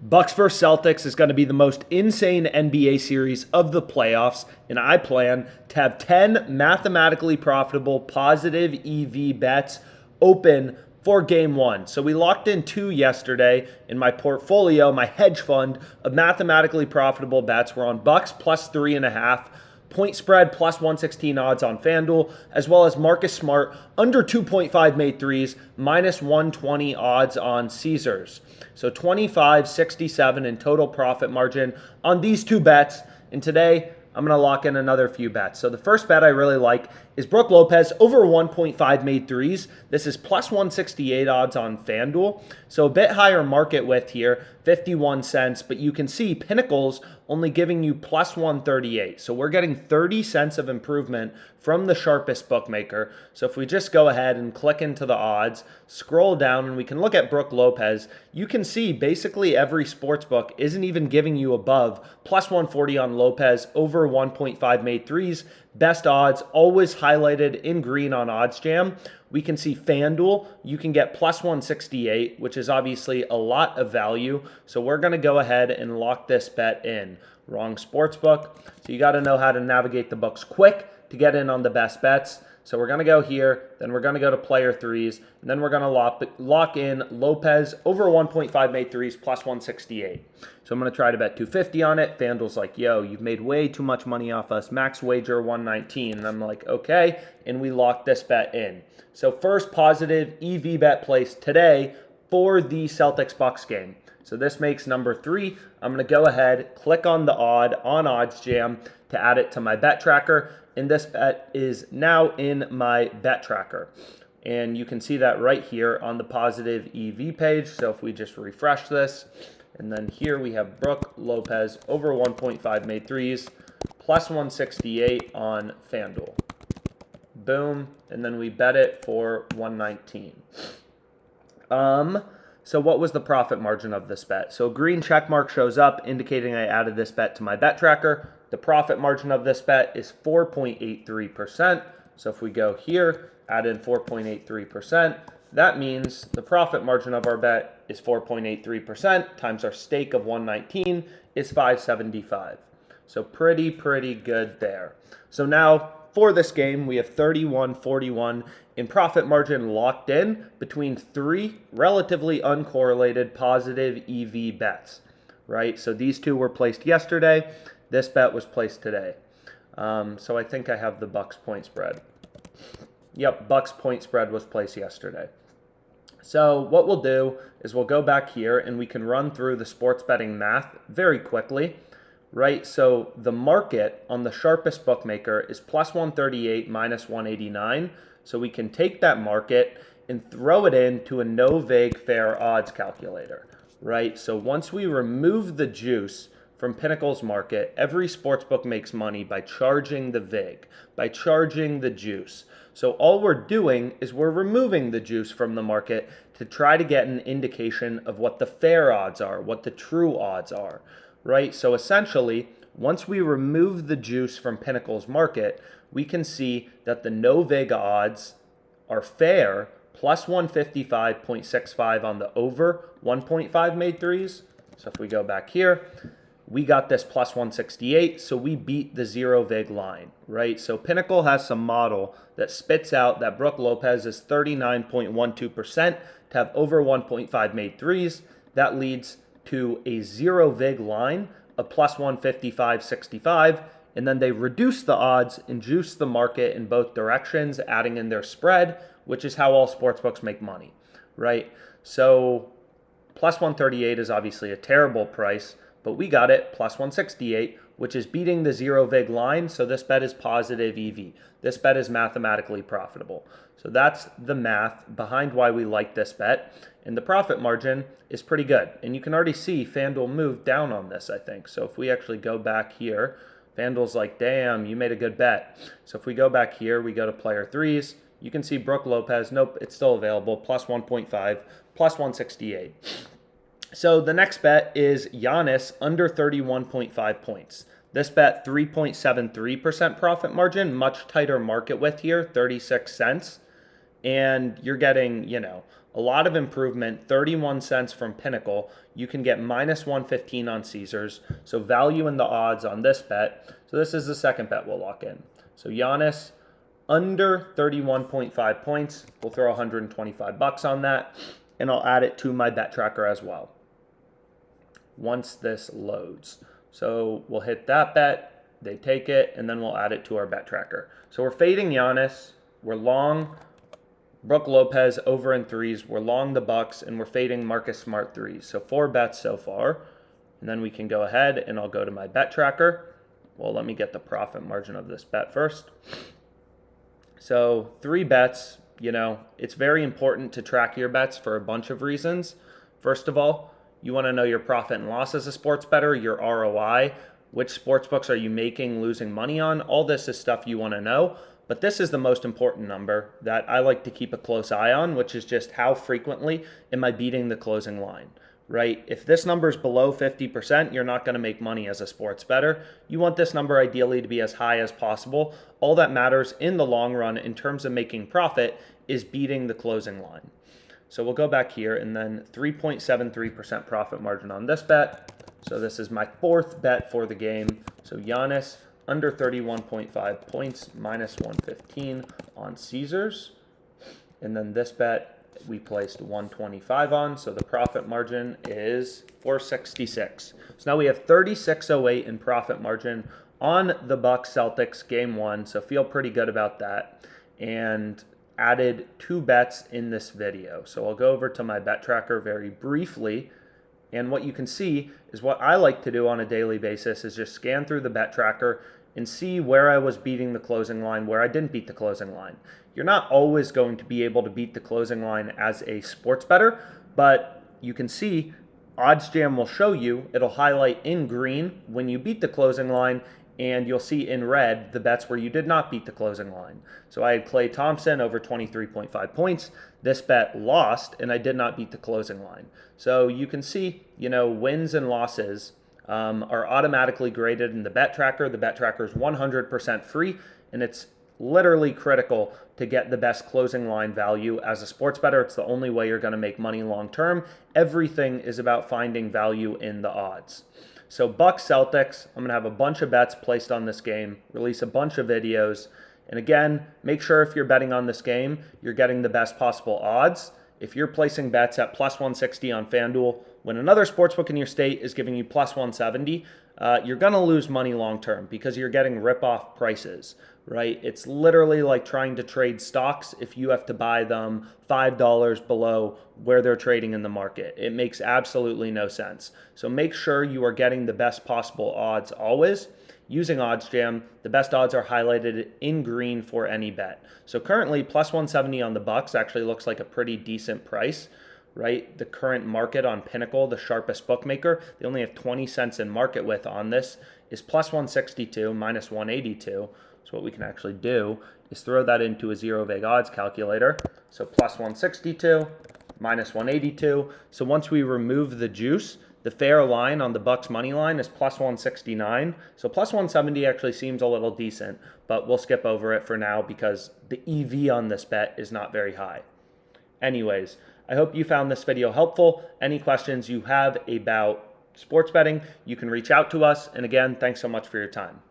Bucks vs. Celtics is going to be the most insane NBA series of the playoffs, and I plan to have 10 mathematically profitable positive EV bets open for game one. So we locked in 2 yesterday in my portfolio, my hedge fund of mathematically profitable bets. We're on Bucks plus 3.5. Point spread plus 116 odds on FanDuel, as well as Marcus Smart under 2.5 made threes, minus 120 odds on Caesars. So 25.67 in total profit margin on these 2 bets. And today, I'm going to lock in another few bets. So the first bet I really like is Brook Lopez over 1.5 made threes. This is plus 168 odds on FanDuel. So a bit higher market width here, 51 cents. But you can see Pinnacle's only giving you plus 138. So we're getting 30 cents of improvement from the sharpest bookmaker. So if we just go ahead and click into the odds, scroll down, and we can look at Brook Lopez, you can see basically every sportsbook isn't even giving you above plus 140 on Lopez over 1.5 made threes. Best odds always highlighted in green on OddsJam. We can see FanDuel, you can get plus 168, which is obviously a lot of value. So we're going to go ahead and lock this bet in. Wrong sportsbook. So you got to know how to navigate the books quick to get in on the best bets. So we're going to go here, then we're going to go to player threes, and then we're going to lock in Lopez over 1.5 made threes plus 168. So I'm going to try to bet 250 on it. FanDuel's like, yo, you've made way too much money off us. Max wager 119. And I'm like, okay. And we locked this bet in. So first positive EV bet placed today for the Celtics-Bucks game. So this makes number 3. I'm going to go ahead, click on the odd on OddsJam to add it to my bet tracker. And this bet is now in my bet tracker. And you can see that right here on the positive EV page. So if we just refresh this, and then here we have Brook Lopez over 1.5 made threes, plus 168 on FanDuel. Boom. And then we bet it for 119. So what was the profit margin of this bet? So a green check mark shows up indicating I added this bet to my bet tracker. The profit margin of this bet is 4.83%. So if we go here, add in 4.83%, that means the profit margin of our bet is 4.83% times our stake of 119 is 575. So pretty good there. So now for this game, we have 31.41 in profit margin locked in between 3 relatively uncorrelated positive EV bets, right? So these 2 were placed yesterday. This bet was placed today. So I think I have the Bucks point spread. Yep, Bucks point spread was placed yesterday. So what we'll do is we'll go back here and we can run through the sports betting math very quickly, right? So the market on the sharpest bookmaker is plus 138 minus 189. So we can take that market and throw it into a no vig fair odds calculator, right? So once we remove the juice from Pinnacle's market, every sportsbook makes money by charging the vig, by charging the juice. So all we're doing is we're removing the juice from the market to try to get an indication of what the fair odds are, what the true odds are, right? So essentially, once we remove the juice from Pinnacle's market, we can see that the no vig odds are fair, plus 155.65 on the over 1.5 made threes. So if we go back here, we got this plus 168, so we beat the 0 vig line, right? So Pinnacle has some model that spits out that Brook Lopez is 39.12% to have over 1.5 made threes. That leads to a 0 vig line of plus 155.65, and then they reduce the odds and juice the market in both directions, adding in their spread, which is how all sportsbooks make money, right? So plus 138 is obviously a terrible price, but we got it plus 168, which is beating the 0 vig line. So this bet is positive EV. This bet is mathematically profitable. So that's the math behind why we like this bet. And the profit margin is pretty good. And you can already see FanDuel moved down on this, I think. So if we actually go back here, FanDuel's like, damn, you made a good bet. So if we go back here, we go to player threes. You can see Brook Lopez. Nope, it's still available. Plus 1.5, plus 168. So the next bet is Giannis under 31.5 points. This bet 3.73% profit margin, much tighter market width here, 36 cents. And you're getting, A lot of improvement, 31 cents from Pinnacle. You can get minus 115 on Caesars. So value in the odds on this bet. So this is the second bet we'll lock in. So Giannis under 31.5 points. We'll throw 125 bucks on that, and I'll add it to my bet tracker as well once this loads. So we'll hit that bet, they take it, and then we'll add it to our bet tracker. So we're fading Giannis, we're long Brook Lopez over in threes, we're long the Bucks, and we're fading Marcus Smart threes. So 4 bets so far. And then we can go ahead and I'll go to my bet tracker. Well, let me get the profit margin of this bet first. So 3 bets, it's very important to track your bets for a bunch of reasons. First of all, you want to know your profit and loss as a sports bettor, your ROI, which sports books are you making, losing money on. All this is stuff you want to know. But this is the most important number that I like to keep a close eye on, which is just how frequently am I beating the closing line, right? If this number is below 50%, you're not going to make money as a sports bettor. You want this number ideally to be as high as possible. All that matters in the long run in terms of making profit is beating the closing line. So we'll go back here and then 3.73% profit margin on this bet. So this is my 4th bet for the game. So Giannis under 31.5 points, minus 115 on Caesars. And then this bet we placed 125 on, so the profit margin is 466. So now we have 36.08 in profit margin on the Bucks Celtics game 1, so feel pretty good about that. And added 2 bets in this video. So I'll go over to my bet tracker very briefly. And what you can see is what I like to do on a daily basis is just scan through the bet tracker and see where I was beating the closing line, where I didn't beat the closing line. You're not always going to be able to beat the closing line as a sports bettor, but you can see OddsJam will show you, it'll highlight in green when you beat the closing line, and you'll see in red the bets where you did not beat the closing line. So I had Klay Thompson over 23.5 points. This bet lost, and I did not beat the closing line. So you can see, wins and losses are automatically graded in the bet tracker. The bet tracker is 100% free, and it's literally critical to get the best closing line value as a sports bettor. It's the only way you're going to make money long term. Everything is about finding value in the odds. So Bucks Celtics, I'm going to have a bunch of bets placed on this game, release a bunch of videos. And again, make sure if you're betting on this game, you're getting the best possible odds. If you're placing bets at plus 160 on FanDuel, when another sportsbook in your state is giving you plus 170, you're going to lose money long term because you're getting rip-off prices, right? It's literally like trying to trade stocks if you have to buy them $5 below where they're trading in the market. It makes absolutely no sense. So make sure you are getting the best possible odds always. Using OddsJam, the best odds are highlighted in green for any bet. So currently, plus 170 on the Bucks actually looks like a pretty decent price, right? The current market on Pinnacle, the sharpest bookmaker, they only have 20 cents in market width on this, is plus 162, minus 182. So what we can actually do is throw that into a zero vig odds calculator. So plus 162, minus 182. So once we remove the juice, the fair line on the Bucks money line is plus 169. So plus 170 actually seems a little decent, but we'll skip over it for now because the EV on this bet is not very high. Anyways, I hope you found this video helpful. Any questions you have about sports betting, you can reach out to us. And again, thanks so much for your time.